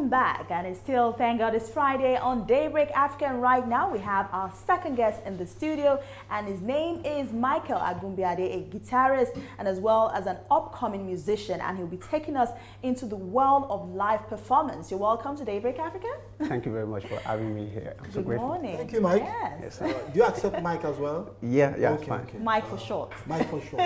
welcome back. And it's still, thank God, it's Friday on Daybreak Africa. And right now we have our second guest in the studio, and his name is Michael Agumbiade, a guitarist and as well as an upcoming musician. And he'll be taking us into the world of live performance. You're welcome to Daybreak Africa. Thank you very much for having me here. I'm so grateful. Good morning. Thank you, Mike. Yes. Do you accept Mike as well? Yeah, Okay, fine. okay. Mike for short. Mike for sure.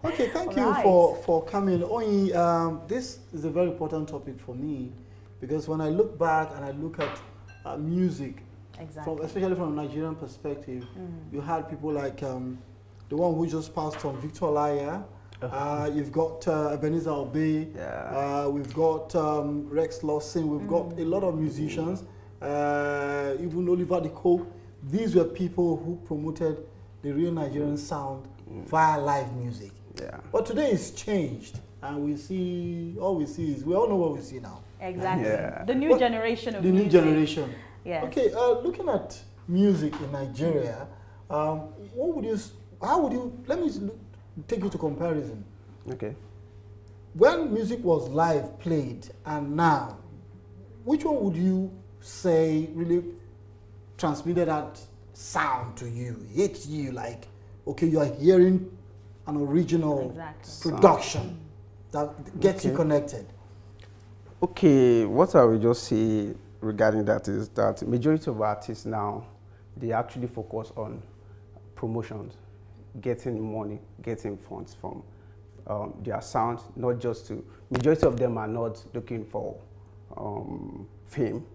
Okay, thank you Alright. for coming. Onyi, this is a very important topic for me because when I look back and I look at music, Exactly. especially from a Nigerian perspective, you had people like the one who just passed on, Victor Laya. You've got Ebenezer Obey. Yeah. We've got Rex Lawson. We've got a lot of musicians. Even Oliver De Cope. These were people who promoted the real Nigerian sound via live music. Yeah. But today it's changed, and we see, all we see is, we all know what we see now. Exactly. Yeah. The new generation of The music. new generation. Yes. Okay, looking at music in Nigeria, let me take you to comparison. Okay. When music was live played and now, which one would you say really transmitted that sound to you, hit you like, okay, you are hearing an original Exactly. production that gets you Okay. connected? Okay, what I will just say regarding that is that majority of artists now, they actually focus on promotions, getting money, getting funds from their sound, not just to, majority of them are not looking for fame,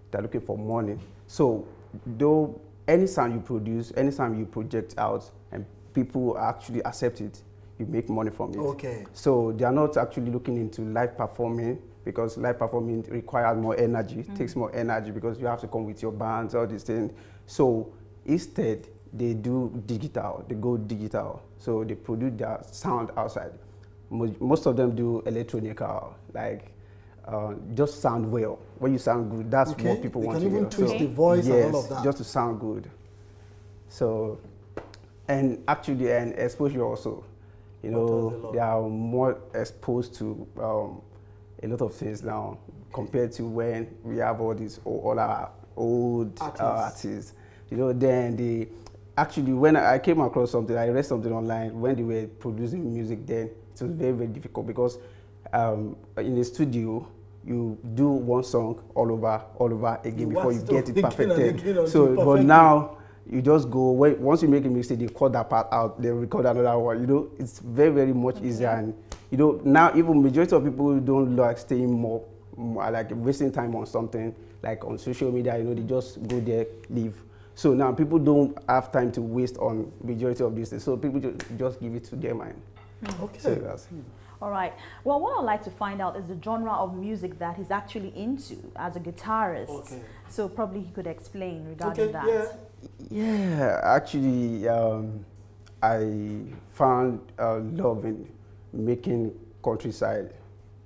they're looking for money. So though any sound you produce, any sound you project out and people actually accept it, you make money from it. Okay. So they are not actually looking into live performing because live performing requires more energy, takes more energy because you have to come with your bands, all these things. So instead, they do digital, they go digital. So they produce their sound outside. Most of them do electronic, like just sound well. When you sound good, that's Okay. what people They want can to even hear. twist the voice yes, and all of that. just to sound good. So, and actually, and exposure also. You Matters a know, lot. they are more exposed to a lot of things now compared to when we have all our old artists. You know, then they actually, when I came across something, I read something online when they were producing music. Then it was very, very difficult because in the studio you do one song all over again before you get it perfected. So, but now you just go, once you make a mistake, they cut that part out, they record another one. You know, it's very, very much easier. And you know, now even majority of people don't like staying more like wasting time on something like on social media. You know, they just go there, leave. So now people don't have time to waste on majority of these things. So people just give it to them and Okay. so that's All right. Well, what I'd like to find out is the genre of music that he's actually into as a guitarist. Okay. So probably he could explain regarding Okay, that. yeah. Yeah, actually, I found love in making countryside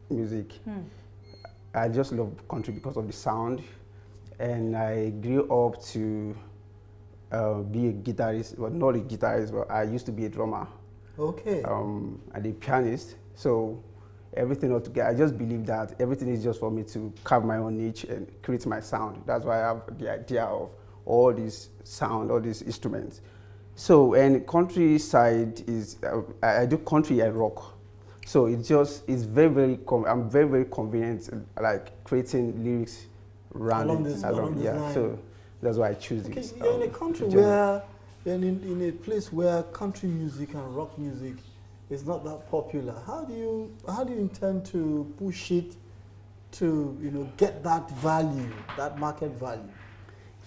music. I just love country because of the sound, and I grew up to be a guitarist, well, not a guitarist, but I used to be a drummer Okay. and a pianist. So everything altogether, I just believe that everything is just for me to carve my own niche and create my sound. That's why I have the idea of all this sound, all these instruments. So, and countryside is, I do country and rock. So it's very, very, I'm very, very convenient, like creating lyrics Along it, this line. So that's why I choose Okay, this. you're in a country genre. where, in a place where country music and rock music is not that popular. How do you intend to push it to, you know, get that value, that market value?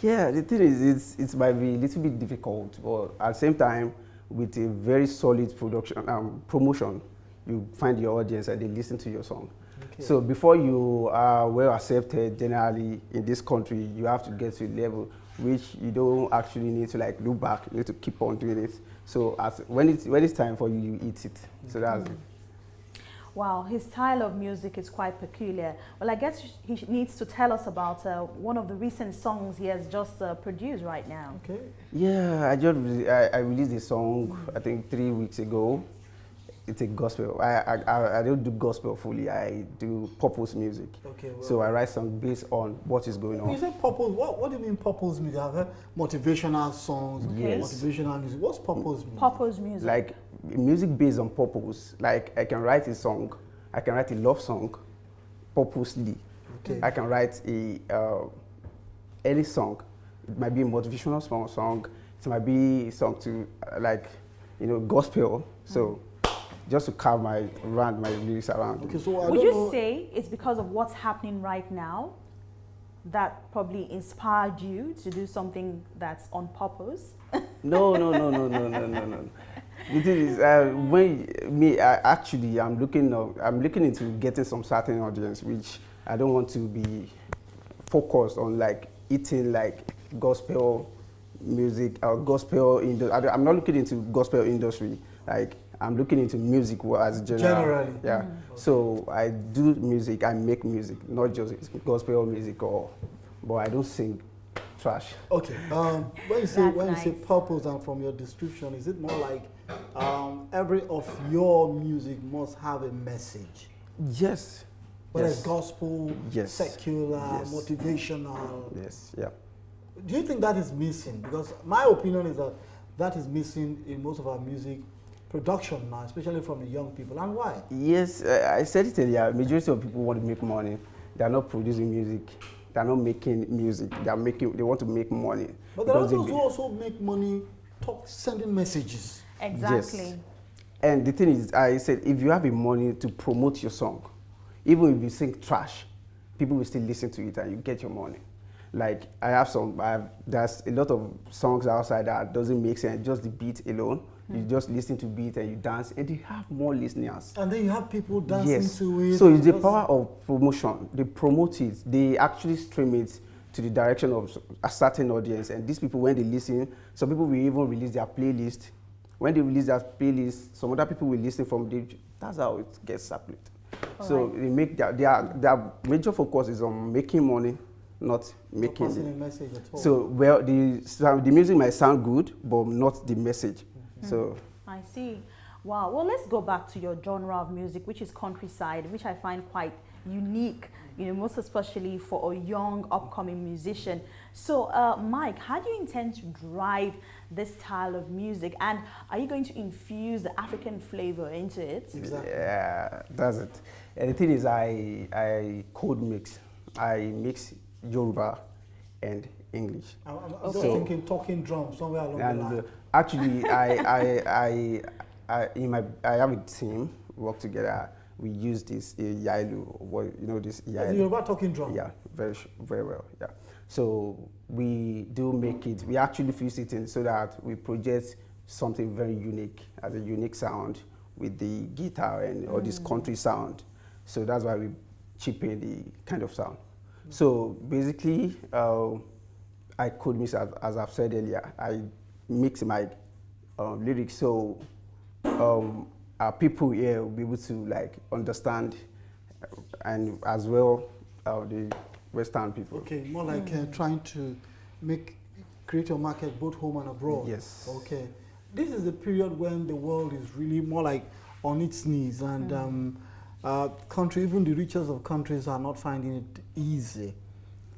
Yeah, the thing is, it might be a little bit difficult, but at the same time, with a very solid production promotion, you find your audience and they listen to your song. Okay. So before you are well accepted generally in this country, you have to get to a level which you don't actually need to like look back. You need to keep on doing it. So when it's time for you, you eat it. So that's it. Wow, his style of music is quite peculiar. Well, I guess he needs to tell us about one of the recent songs he has just produced right now. Okay. Yeah, I released a song I think 3 weeks ago. it's a gospel. I don't do gospel fully. I do purpose music. Okay. Well, so I write songs based on what is going when on. you say purpose, what do you mean purpose music? I've heard motivational songs, Yes. motivational music. What's purpose music? Purpose music. Like music based on purpose. Like I can write a song, I can write a love song purposely. Okay. I can write a any song. It might be a motivational song. It might be a song to gospel. So just to carve my lyrics around. Okay, so I Would don't you know. say it's because of what's happening right now that probably inspired you to do something that's on purpose? No. The thing is, I'm looking into getting some certain audience, which I don't want to be focused on like eating like gospel music or gospel industry. I'm not looking into gospel industry. Like I'm looking into music as Generally. Yeah. So I do music. I make music, not just gospel music but I don't sing trash. Okay. When you That's say nice. purpose, and from your description, is it more like every of your music must have a message? Yes. Whether Yes. it's gospel, Yes. secular, Yes. motivational. Yes. Yeah. Do you think that is missing? Because my opinion is that that is missing in most of our music production now, especially from the young people. And why? Yes, I said it earlier. Majority of people want to make money. They are not producing music. They are not making music. They want to make money. But there are because those who also make money sending messages. Exactly. Yes. And the thing is, I said, if you have the money to promote your song, even if you sing trash, people will still listen to it and you get your money. Like there's a lot of songs outside that doesn't make sense, just the beat alone. You just listen to beat and you dance and you have more listeners. And then you have people dancing Yes. to it. So it's the power of promotion. They promote it. They actually stream it to the direction of a certain audience. And these people, when they listen, some people will even release their playlist. When they release their playlist, some other people will listen from the. That's how it gets circulated. So Alright. they make their major focus is on making money, not making passing a it. message at all. So the music might sound good, but not the message. So I see. Wow. Well, let's go back to your genre of music, which is countryside, which I find quite unique, most especially for a young upcoming musician. So, Mike, how do you intend to drive this style of music? And are you going to infuse the African flavor into it? Exactly. yeah, that's it. And the thing is, I code mix. I mix Yoruba and English. I'm just Okay. thinking talking drums somewhere along the And line. actually, I have a team work together. We use this Yailu, this Yailu. You're about talking drum. Yeah, very well. Yeah. So we do make it. We actually fuse it in so that we project something very unique as a unique sound with the guitar and all this country sound. So that's why we chip in the kind of sound. So basically, I code mix as I've said earlier. I mix my lyrics so our people here will be able to like understand, and as well the Western people. Okay, more like trying to create your market both home and abroad. Yes. Okay. This is a period when the world is really more like on its knees, and even the richest of countries are not finding it easy.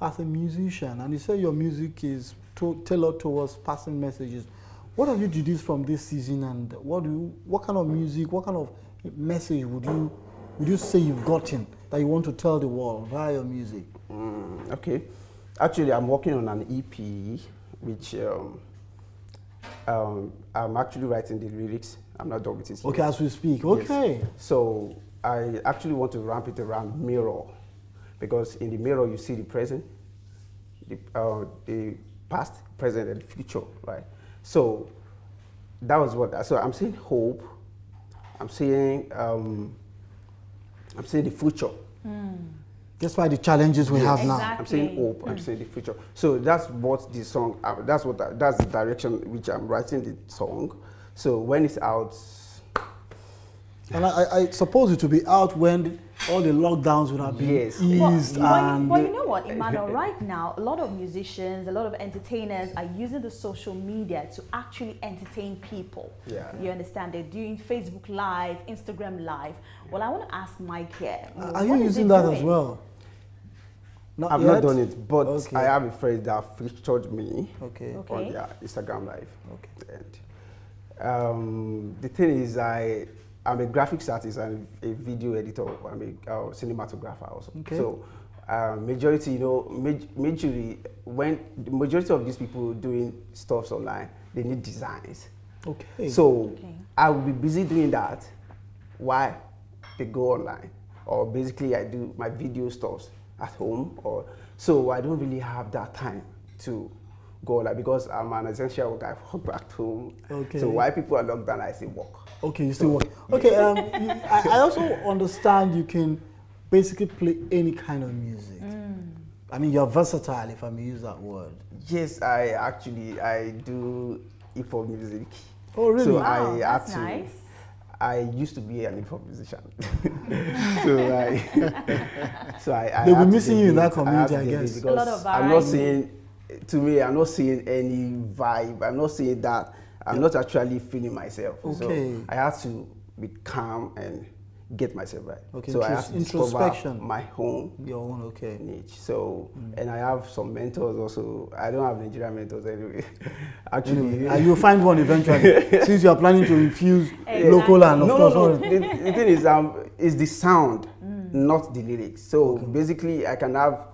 As a musician, and you say your music is tailored towards passing messages, what have you deduced from this season, and what kind of music, what kind of message would you say you've gotten that you want to tell the world via your music? Okay. Actually, I'm working on an EP, which I'm actually writing the lyrics. I'm not done with it. Okay, as we speak. Okay. Yes. So I actually want to ramp it around mirror, because in the mirror you see the present, the past, present, and future, right? So that was what. So I'm seeing hope. I'm seeing the future. That's why the challenges we have now. Exactly. I'm saying hope. I'm saying the future. So that's what the song. That's the direction which I'm writing the song. So when it's out, And I suppose it will be out when all the lockdowns would have been Yes. eased. But you know what, Emmanuel, right now, a lot of musicians, a lot of entertainers are using the social media to actually entertain people. Yeah. You understand? They're doing Facebook Live, Instagram Live. Well, I want to ask Mike here. Are you using that as well? I've not done it, but Okay. I have a friend that featured me Okay. on their Instagram Live. Okay. And the thing is, I'm a graphics artist and a video editor. I'm a cinematographer also. Okay. So majority, majority, when the majority of these people doing stuff online, they need designs. Okay. So I will be busy doing that while they go online, or basically I do my video stuff at home, or so I don't really have that time to go online because I'm an essential worker. I work back home. Okay. So while people are locked down, I still work. Okay, you still work. Okay, I also understand you can basically play any kind of music. I mean, you're versatile, if I may use that word. Yes, I do hip hop music. Oh, really? So Wow, I that's actually, nice. I used to be an hip hop musician. so I They'll be have to missing you in that deviate. I have community, to I deviate guess. because A lot of I'm not variety. seeing, to me, I'm not seeing any vibe. I'm not seeing that. I'm not actually feeling myself. Okay. So I have to be calm and get myself right. Okay, So I have to discover introspection. my own Your own, okay. niche. So, and I have some mentors also. I don't have Nigerian mentors anyway. Actually, You'll find one eventually, since you are planning to infuse Exactly. local and of no, course. no, no. The thing is the sound, not the lyrics. So basically, I can have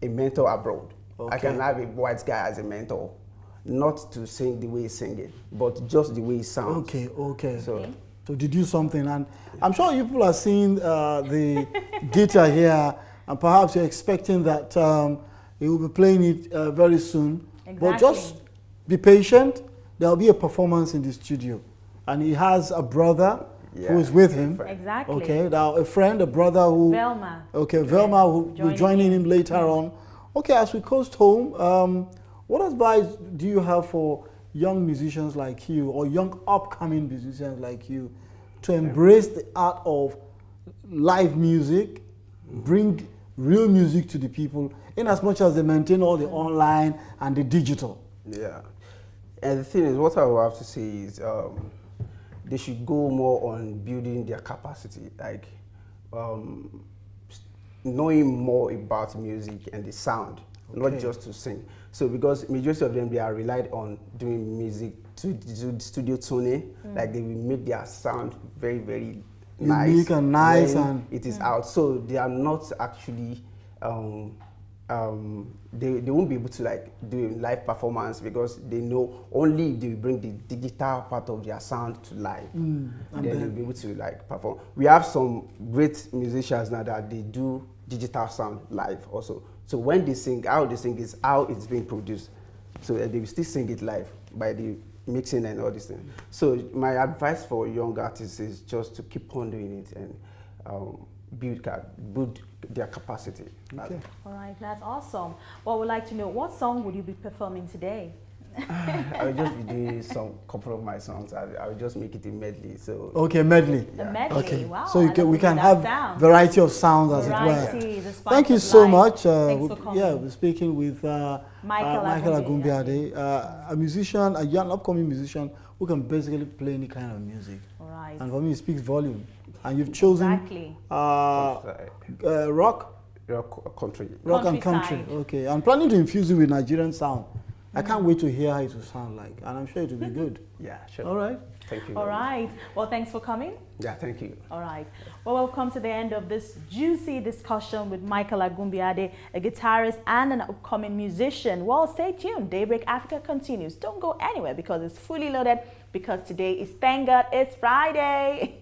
a mentor abroad. I can have a white guy as a mentor, not to sing the way he's singing, but just the way he sounds. Okay, okay. So, To deduce something, and I'm sure you people are seeing the guitar here, and perhaps you're expecting that he will be playing it very soon. But just be patient. There'll be a performance in the studio, and he has a brother who is with him. Exactly. Okay, now a friend, a brother who. Velma. Okay, Velma who will be joining him later on. Okay, as we coast home, what advice do you have for young musicians like you, or young upcoming musicians like you, to embrace the art of live music, bring real music to the people, in as much as they maintain all the online and the digital? yeah. And the thing is, what I will have to say is they should go more on building their capacity, like knowing more about music and the sound, not just to sing. So because majority of them, they are relied on doing music to do studio tuning, like they will make their sound very, very Unique and nice, when and it is out. So they are not actually they won't be able to like do a live performance because they know only if they bring the digital part of their sound to live, then they'll be able to like perform. We have some great musicians now that they do digital sound live also. So when they sing, how they sing is how it's being produced. So they will still sing it live by the mixing and all these things. So my advice for young artists is just to keep on doing it and build their capacity. Okay. All right, that's awesome. Well, we'd like to know, what song would you be performing today? I will just be doing some couple of my songs. I will just make it a medley. So okay, medley. A medley. Okay, Wow. so I we love can that have sound. variety of sounds, as Variety, it the were. spice Thank you of so life. much. Thanks for coming. Yeah, we're speaking with Michael Agumbiade, a musician, a young upcoming musician who can basically play any kind of music. All right. And for me, it speaks volume. And you've chosen rock country. and country. Countryside. Okay, I'm planning to infuse it with Nigerian sound. I can't wait to hear how it will sound like, and I'm sure it will be good. Yeah, sure. All right. Thank you. All right. Well, thanks for coming. Yeah, thank you. All right. Well, we'll come to the end of this juicy discussion with Michael Agumbiade, a guitarist and an upcoming musician. Well, stay tuned. Daybreak Africa continues. Don't go anywhere because it's fully loaded, because today is, thank God, it's Friday.